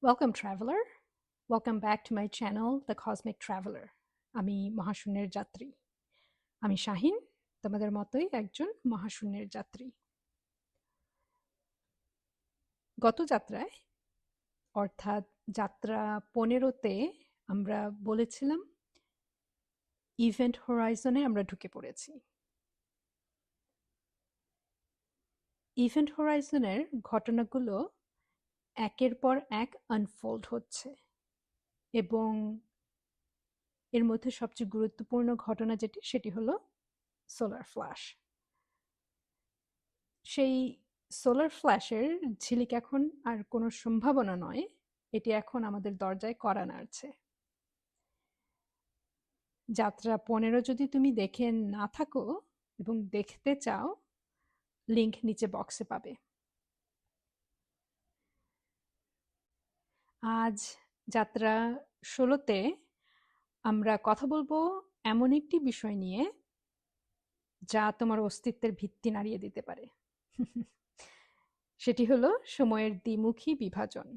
Welcome, traveler. Welcome back to my channel, The Cosmic Traveler. আমি মহাশূন্যের যাত্রী। আমি শাহিন, তোমাদের মতোই একজন মহাশূন্যের যাত্রী। গত যাত্রায় অর্থাৎ যাত্রা 15-তে আমরা বলেছিলাম ইভেন্ট হোরাইজনে আমরা ঢুকে পড়েছি। ইভেন্ট হোরাইজনের ঘটনাগুলো একের পর এক আনফোল্ড হচ্ছে এবং এর মধ্যে সবচেয়ে গুরুত্বপূর্ণ ঘটনা সেটি হলো সোলার ফ্ল্যাশ। সেই সোলার ফ্ল্যাশের ঝিলিক এখন আর কোনো সম্ভাবনা নয়, এটি এখন আমাদের দরজায় কড়া নাড়ছে। যাত্রা 15 যদি তুমি দেখে না থাকো এবং দেখতে চাও, লিংক নিচে বক্সে পাবে। আজ যাত্রা 16-তে আমরা কথা বলবো এমন একটি বিষয় নিয়ে যা তোমার অস্তিত্বের ভিত্তি নাড়িয়ে দিতে পারে। সেটি হলো সময়ের দ্বিমুখী বিভাজন,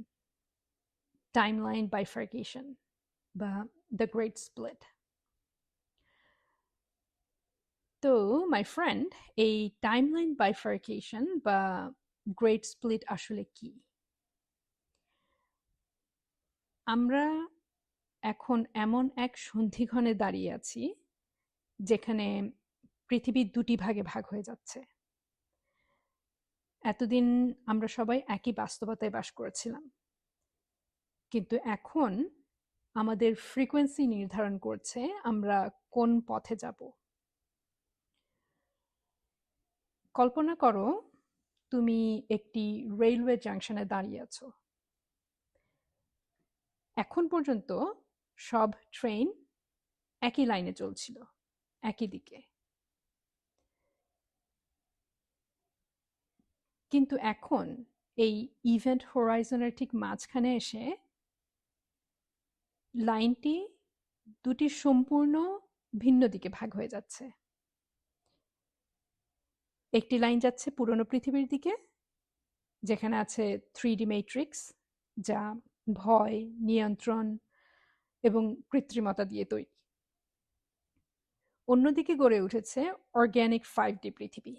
টাইমলাইন বাইফার্কেশন বা দ্য গ্রেট স্প্লিট। তো মাই ফ্রেন্ড, এই টাইমলাইন বাইফার্কেশন বা গ্রেট স্প্লিট আসলে কি? আমরা এখন এমন এক সন্ধিক্ষণে দাঁড়িয়ে আছি যেখানে পৃথিবী দুটি ভাগে ভাগ হয়ে যাচ্ছে। এতদিন আমরা সবাই একই বাস্তবতায় বাস করেছিলাম, কিন্তু এখন আমাদের ফ্রিকোয়েন্সি নির্ধারণ করছে আমরা কোন পথে যাব। কল্পনা করো তুমি একটি রেলওয়ে জাংশনে দাঁড়িয়ে আছো। এখন পর্যন্ত সব ট্রেন একই লাইনে চলছিল, একই দিকে। কিন্তু এখন এই ইভেন্ট হোরাইজনের ঠিক মাঝখানে এসে লাইনটি দুটি সম্পূর্ণ ভিন্ন দিকে ভাগ হয়ে যাচ্ছে। একটি লাইন যাচ্ছে পুরনো পৃথিবীর দিকে, যেখানে আছে 3D ম্যাট্রিক্স, যা ভয়, নিয়ন্ত্রণ এবং কৃত্রিমতা দিয়ে তৈরি। অন্যদিকে গড়ে উঠেছে অর্গ্যানিক 5D পৃথিবী,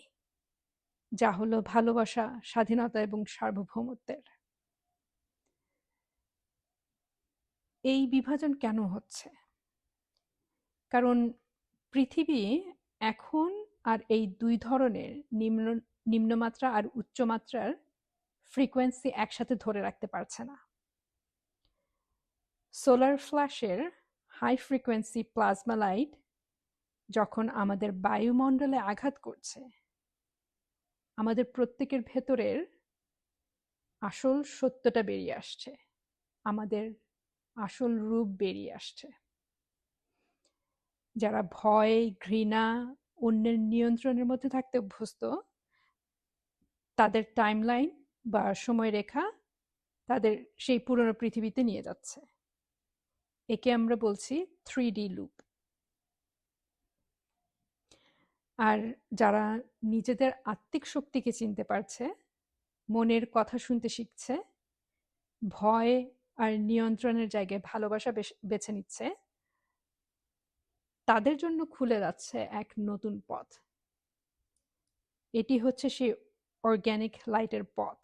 যা হলো ভালোবাসা, স্বাধীনতা এবং সার্বভৌমত্বের। এই বিভাজন কেন হচ্ছে? কারণ পৃথিবী এখন আর এই দুই ধরনের নিম্নমাত্রা আর উচ্চমাত্রার ফ্রিকোয়েন্সি একসাথে ধরে রাখতে পারছে না। সোলার ফ্ল্যাশের হাই ফ্রিকোয়েন্সি প্লাজমা লাইট যখন আমাদের বায়ুমণ্ডলে আঘাত করছে, আমাদের প্রত্যেকের ভেতরের আসল সত্যটা বেরিয়ে আসছে, আমাদের আসল রূপ বেরিয়ে আসছে। যারা ভয়, ঘৃণা, অন্যের নিয়ন্ত্রণের মধ্যে থাকতে অভ্যস্ত, তাদের টাইমলাইন বা সময়রেখা তাদের সেই পুরনো পৃথিবীতে নিয়ে যাচ্ছে। একে আমরা বলছি 3D লুপ। আর যারা নিজেদের আত্মিক শক্তিকে চিনতে পারছে, মনের কথা শুনতে শিখছে, ভয় আর নিয়ন্ত্রণের জায়গায় ভালোবাসা বেছে নিচ্ছে, তাদের জন্য খুলে যাচ্ছে এক নতুন পথ। এটি হচ্ছে সেই অর্গ্যানিক লাইটের পথ,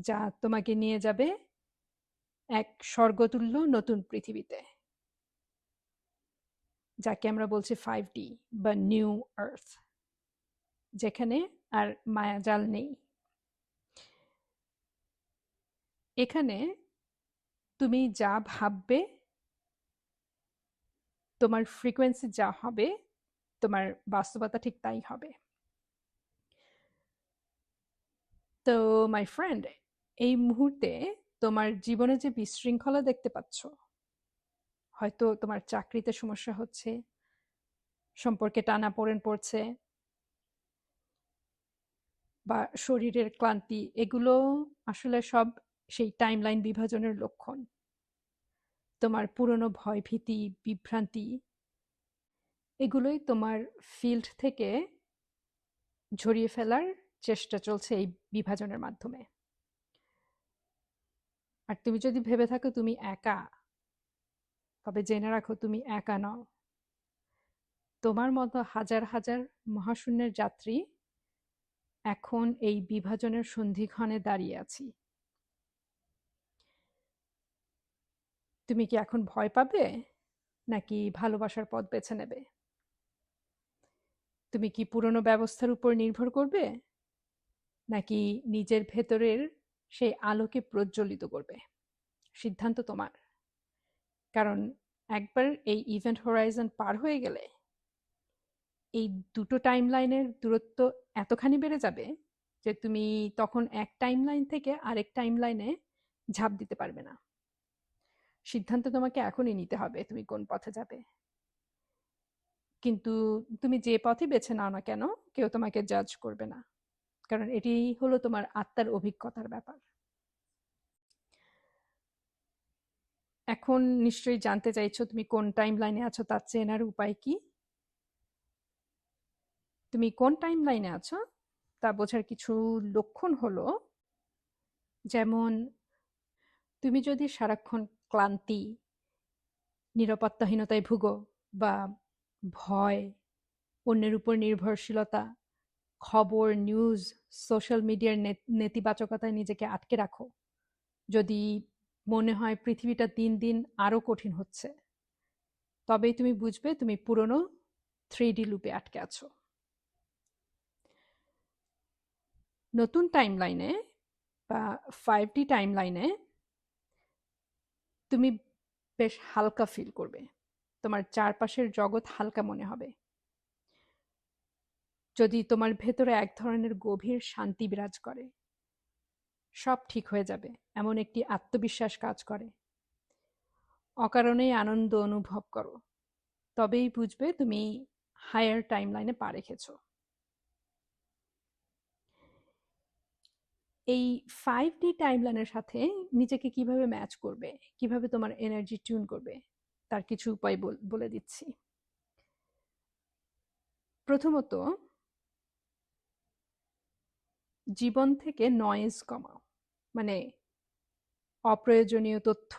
যা তোমাকে নিয়ে যাবে এক স্বর্গতুল্য নতুন পৃথিবীতে, যাকে আমরা বলছি 5D বা নিউ আর্থ, যেখানে আর মায়াজাল নেই। এখানে তুমি যা ভাববে, তোমার ফ্রিকোয়েন্সি যা হবে, তোমার বাস্তবতা ঠিক তাই হবে। তো মাই ফ্রেন্ড, এই মুহূর্তে তোমার জীবনে যে বিশৃঙ্খলা দেখতে পাচ্ছ, হয়তো তোমার চাকরিতে সমস্যা হচ্ছে, সম্পর্কে টানাপোড়েন পড়ছে, বা শরীরের ক্লান্তি, এগুলো আসলে সব সেই টাইমলাইন বিভাজনের লক্ষণ। তোমার পুরনো ভয়ভীতি, বিভ্রান্তি, এগুলোই তোমার ফিল্ড থেকে ঝরিয়ে ফেলার চেষ্টা চলছে এই বিভাজনের মাধ্যমে। আর তুমি যদি ভেবে থাকো তুমি একা, তবে জেনে রাখো তুমি একা নও। তোমার মতো হাজার হাজার মহাশূন্যের যাত্রী এখন এই বিভাজনের সন্ধিক্ষণে দাঁড়িয়ে আছি। তুমি কি এখন ভয় পাবে, নাকি ভালোবাসার পথ বেছে নেবে? তুমি কি পুরনো ব্যবস্থার উপর নির্ভর করবে, নাকি নিজের ভেতরের সেই আলোকে প্রজ্বলিত করবে? সিদ্ধান্ত তোমার। কারণ একবার এই ইভেন্ট হোরাইজন পার হয়ে গেলে এই দুটো টাইমলাইনের দূরত্ব এতখানি বেড়ে যাবে যে তুমি তখন এক টাইমলাইন থেকে আরেক টাইমলাইনে ঝাঁপ দিতে পারবে না। সিদ্ধান্ত তোমাকে এখনই নিতে হবে তুমি কোন পথে যাবে। কিন্তু তুমি যে পথে বেছে নাও না কেন, কেউ তোমাকে জাজ করবে না, কারণ এটি হলো তোমার আত্মার অভিজ্ঞতার ব্যাপার। এখন নিশ্চয়ই জানতে চাইছো তুমি কোন টাইমলাইনে আছো তার চেনার উপায় কি? তুমি কোন টাইমলাইনে আছো তা বোঝার কিছু লক্ষণ হলো, যেমন তুমি যদি সারাক্ষণ ক্লান্তি, নিরাপত্তাহীনতায় ভুগো, বা ভয়, অন্যের উপর নির্ভরশীলতা, খবর, নিউজ, সোশ্যাল মিডিয়ার নেতিবাচকতায় নিজেকে আটকে রাখো, যদি মনে হয় পৃথিবীটা দিন দিন আরো কঠিন হচ্ছে, তবেই তুমি বুঝবে তুমি পুরনো 3D লুপে আটকে আছো। নতুন টাইমলাইনে বা 5D টাইমলাইনে তুমি বেশ হালকা ফিল করবে, তোমার চারপাশের জগৎ হালকা মনে হবে। যদি তোমার ভেতরে এক ধরনের গভীর শান্তি বিরাজ করে, সব ঠিক হয়ে যাবে এমন একটি আত্মবিশ্বাস কাজ করে, অকারণেই আনন্দ অনুভব করো, তবেই বুঝবে তুমি হায়ার টাইমলাইনে পা রেখেছো। এই 5D টাইমলাইনের সাথে নিজেকে কিভাবে ম্যাচ করবে, কিভাবে তোমার এনার্জি টিউন করবে, তার কিছু উপায় বলে দিচ্ছি। প্রথমত, জীবন থেকে নয়েজ কমাও, মানে অপ্রয়োজনীয় তথ্য,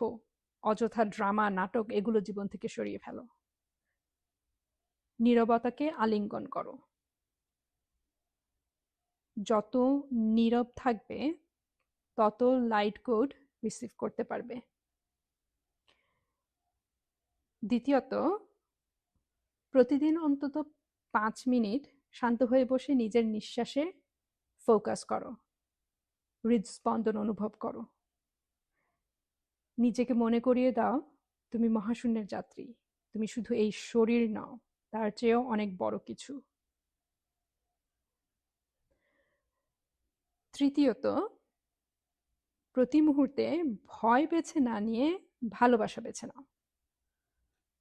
অযথা ড্রামা, নাটক এগুলো জীবন থেকে সরিয়ে ফেলো। নীরবতাকে আলিঙ্গন করো। যত নীরব থাকবে তত লাইট কোড রিসিভ করতে পারবে। দ্বিতীয়ত, প্রতিদিন অন্তত 5 মিনিট শান্ত হয়ে বসে নিজের নিঃশ্বাসে ফোকাস করো, হৃদস্পন্দন অনুভব করো। নিজেকে মনে করিয়ে দাও তুমি মহাশূন্যের যাত্রী, তুমি শুধু এই শরীর নও, তার চেয়েও অনেক বড় কিছু। তৃতীয়ত, প্রতি মুহূর্তে ভয় বেছে না নিয়ে ভালোবাসা বেছে নাও।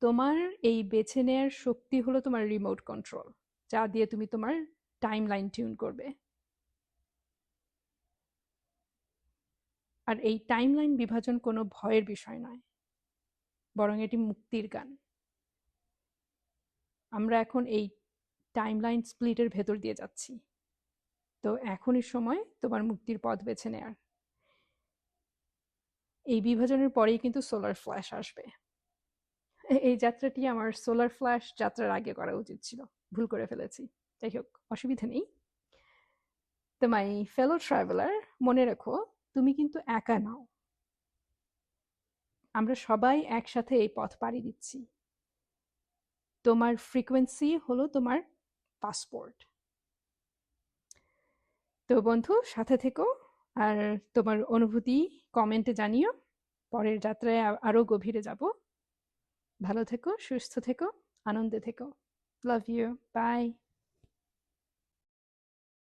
তোমার এই বেছে নেয়ার শক্তি হলো তোমার রিমোট কন্ট্রোল, যা দিয়ে তুমি তোমার টাইমলাইন টিউন করবে। আর এই টাইমলাইন বিভাজন কোনো ভয়ের বিষয় নয়, বরং এটি মুক্তির গান। আমরা এখন এই টাইমলাইন স্প্লিটের ভেতর দিয়ে যাচ্ছি, তো এখনই সময় তোমার মুক্তির পথ বেছে নেয়ার। এই বিভাজনের পরেই কিন্তু সোলার ফ্ল্যাশ আসবে। এই যাত্রাটি আমার সোলার ফ্ল্যাশ যাত্রার আগে করা উচিত ছিল, ভুল করে ফেলেছি। যাই হোক, অসুবিধা নেই। তো মাই ফেলো ট্রাভেলার, মনে রেখো তুমি কিন্তু একা নাও। আমরা সবাই একসাথে এই পথ পাড়ি দিচ্ছি। তোমার ফ্রিকোয়েন্সি হলো তোমার পাসপোর্ট। তো বন্ধু, সাথে থেকো, আর তোমার অনুভূতি কমেন্টে জানিও। পরের যাত্রায় আরো গভীরে যাব। ভালো থেকো, সুস্থ থেকো, আনন্দে থেকো। Love you, by.